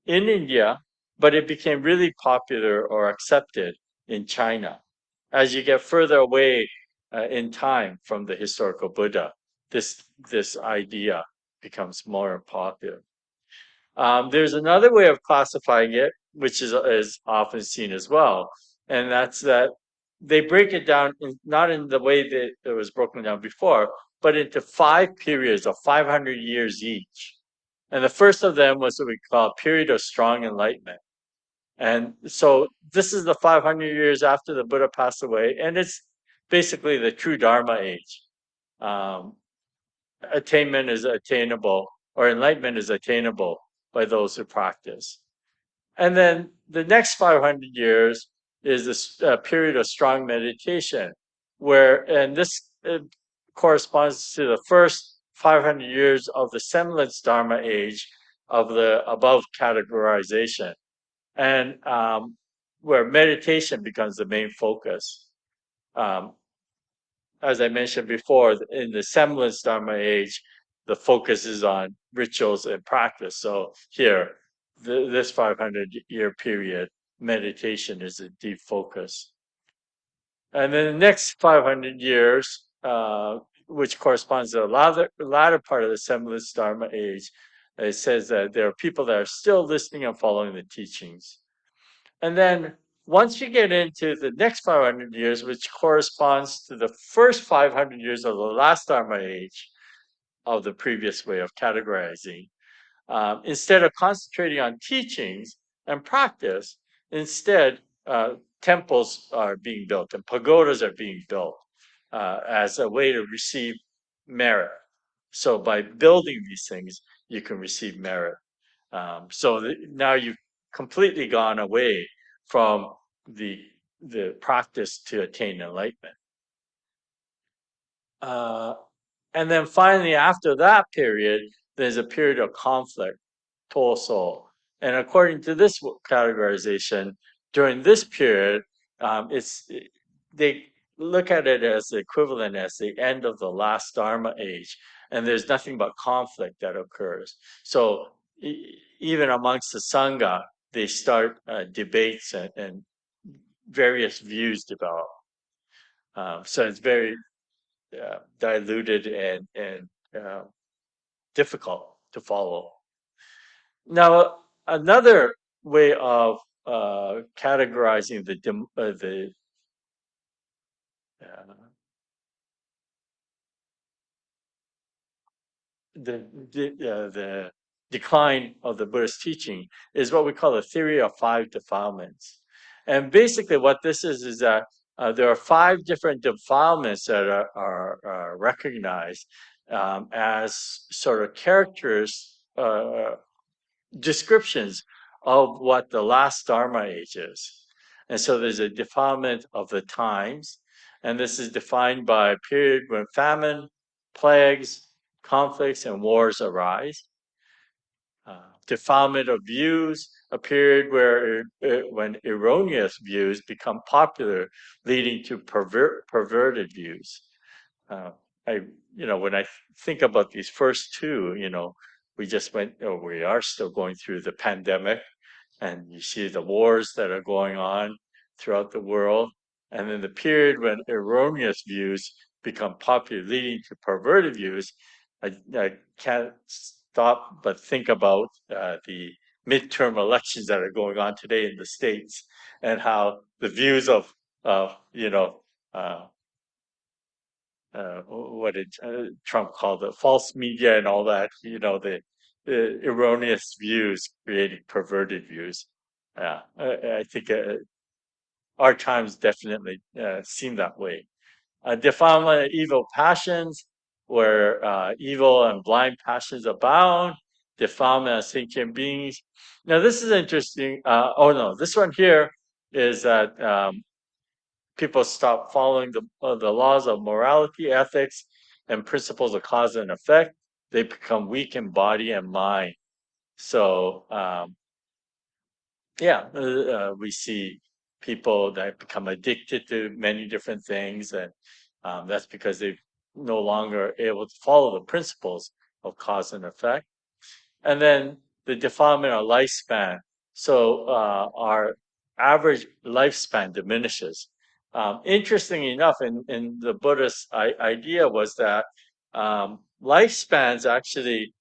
in India, but it became really popular or accepted in China. As you get further away in time from the historical Buddha, this idea becomes more popular. There's another way of classifying it, which is often seen as well, and that's that they break it down not in the way that it was broken down before, but into 5 periods of 500 years each. And the first of them was what we call a period of strong enlightenment. And so this is the 500 years after the Buddha passed away, and it's basically the true Dharma age. Um, Attainment is attainable, or enlightenment is attainable by those who practice. And then the next 500 years is this period of strong meditation, and this corresponds to the first 500 years of the semblance Dharma age of the above categorization, and where meditation becomes the main focus. Um, as I mentioned before, in the semblance Dharma age, the focus is on rituals and practice. So here, this 500-year period, meditation is a deep focus. And then the next 500 years, which corresponds to the latter part of the semblance Dharma age, it says that there are people that are still listening and following the teachings. And then once you get into the next 500 years, which corresponds to the first 500 years of the last Dharma age of the previous way of categorizing, instead of concentrating on teachings and practice, instead, temples are being built and pagodas are being built as a way to receive merit. So by building these things, you can receive merit. Now you've completely gone away from the practice to attain enlightenment. And then finally, after that period, there's a period of conflict, Toso. And according to this categorization, during this period, they look at it as the equivalent as the end of the last Dharma age, and there's nothing but conflict that occurs. So even amongst the Sangha, they start debates and various views develop. So it's very diluted and difficult to follow. Now, another way of categorizing uh, the decline of the Buddhist teaching is what we call the theory of five defilements. And basically, what this is that there are five different defilements that are recognized as sort of characters, descriptions of what the last Dharma age is. And so there's a defilement of the times, and this is defined by a period when famine, plagues, conflicts, and wars arise. Defilement of views, a period where when erroneous views become popular, leading to perverted views. I, when I think about these first two, we are still going through the pandemic, and you see the wars that are going on throughout the world, and then the period when erroneous views become popular, leading to perverted views. I can't stop but think about the midterm elections that are going on today in the States, and how the views of uh, what did Trump call the false media and all that, the erroneous views creating perverted views. Yeah, I think our times definitely seem that way. Defilement of evil passions, where evil and blind passions abound. Defilement of sentient beings. Now, this is interesting. Oh no, this one here is that people stop following the laws of morality, ethics, and principles of cause and effect. They become weak in body and mind. So yeah, we see people that become addicted to many different things, and that's because they no longer able to follow the principles of cause and effect. And then the defilement of lifespan. So our average lifespan diminishes. Interestingly enough, in the Buddhist idea was that lifespans actually,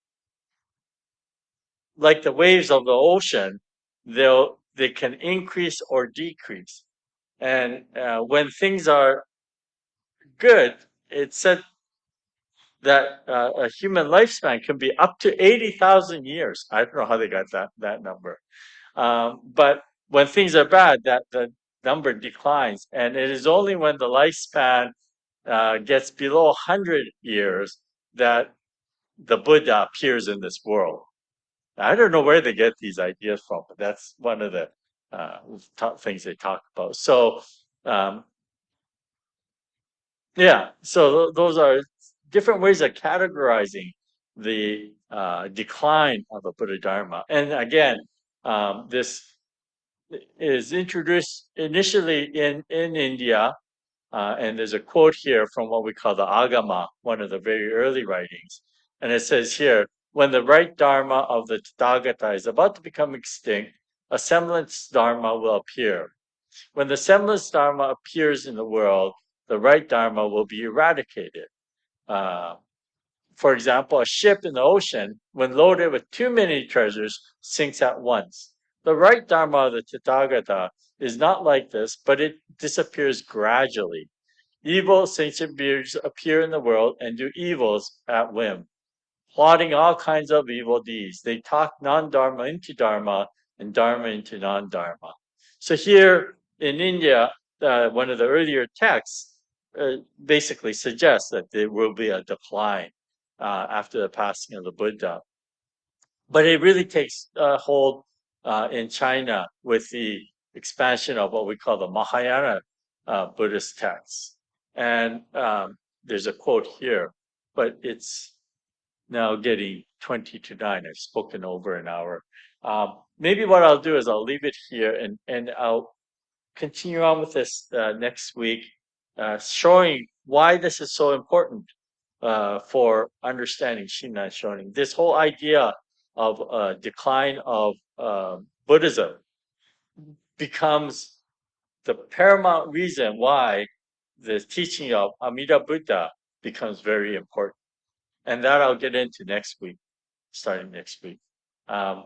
like the waves of the ocean, they can increase or decrease. And when things are good, it's said that a human lifespan can be up to 80,000 years. I don't know how they got that number. But when things are bad, that the number declines, and it is only when the lifespan gets below 100 years that the Buddha appears in this world. I don't know where they get these ideas from, but that's one of the things they talk about. So, um, yeah, so those are different ways of categorizing the decline of the Buddha Dharma. And again, this is introduced initially in India, and there's a quote here from what we call the Agama, one of the very early writings. And it says here, when the right Dharma of the Tathagata is about to become extinct, a semblance Dharma will appear. When the semblance Dharma appears in the world, the right Dharma will be eradicated. Uh, for example, a ship in the ocean, when loaded with too many treasures, sinks at once. The right Dharma of the Tathagata is not like this, but it disappears gradually. Evil sentient beings appear in the world and do evils at whim, plotting all kinds of evil deeds. They talk non-dharma into dharma and dharma into non-dharma. So here in India, one of the earlier texts basically suggests that there will be a decline after the passing of the Buddha. But it really takes hold in China with the expansion of what we call the Mahayana Buddhist texts. And there's a quote here, but it's now getting 20 to 9. I've spoken over an hour. Maybe what I'll do is I'll leave it here, and I'll continue on with this next week, showing why this is so important for understanding Shinran Shonin. This whole idea of decline of Buddhism becomes the paramount reason why the teaching of Amida Buddha becomes very important. And that I'll get into next week, starting next week. Um,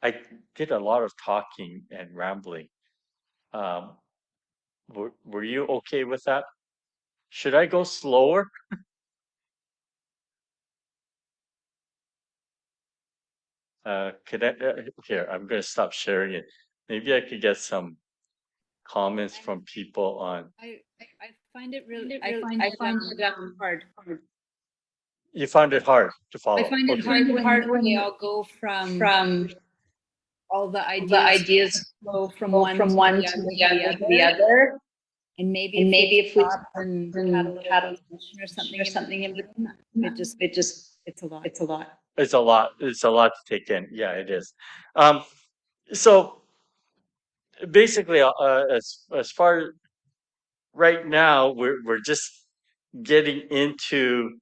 I did a lot of talking and rambling. Um, were you okay with that? Should I go slower? Here, I'm going to stop sharing it. Maybe I could get some comments from people on. I find it really, I find it hard. You found it hard to follow. I find it hard when they all go from all the ideas go from one to the other. And maybe if we stop and had a little discussion or something in between, it just it's a lot. It's a lot. It's a lot. It's a lot to take in. Yeah, it is. So basically, as far right now, we're just getting into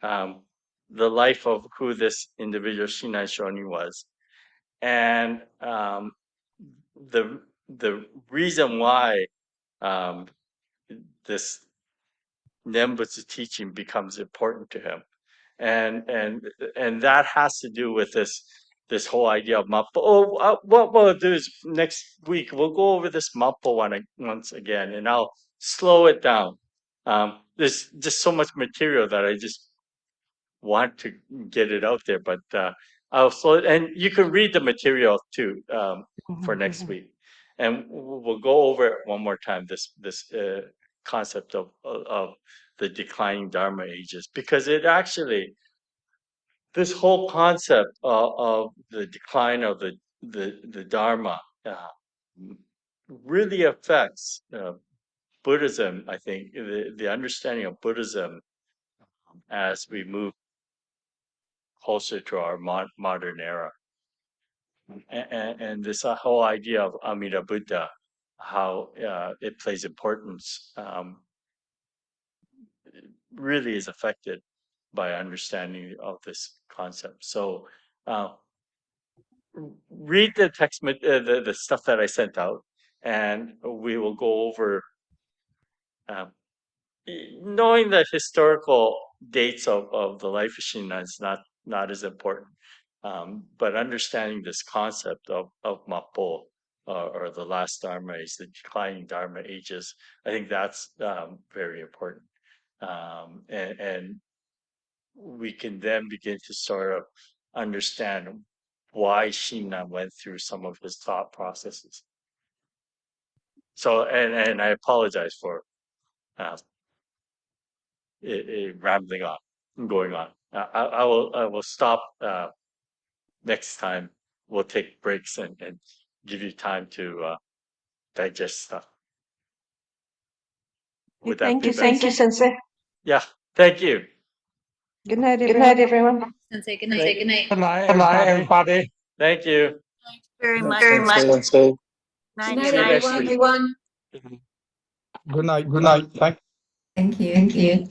um, the life of who this individual Shinai Shoni was, and the the reason why um, this Nembutsu teaching becomes important to him, and that has to do with this whole idea of Mappo. Oh, what we'll do is next week we'll go over this Mappo one once again, and I'll slow it down. There's just so much material that I just want to get it out there, but I'll slow it, and you can read the material too for next week, and we'll go over it one more time. This concept of the declining Dharma ages, because it actually this whole concept of the decline of the Dharma really affects Buddhism, I think the understanding of Buddhism as we move closer to our modern era, and this whole idea of Amida Buddha, how it plays importance, really is affected by understanding of this concept. So read the text, the stuff that I sent out, and we will go over. Knowing that historical dates of the life of Shinran is not as important, but understanding this concept of Mappo, or the last Dharma age, the declining Dharma ages, I think that's very important. And we can then begin to sort of understand why Shinran went through some of his thought processes. So, and I apologize for rambling on, going on. I will stop next time. We'll take breaks and give you time to digest stuff. Would that Thank be you, better? thank you, Sensei. Yeah, thank you. Good night, Good night, everyone. everyone. Sensei, good night. Thank- Good night. Good night, Good night, everybody. everybody. Thank you. Very much. Sensei. Night, Good night, everyone. everyone. Good night. Thank Thank you.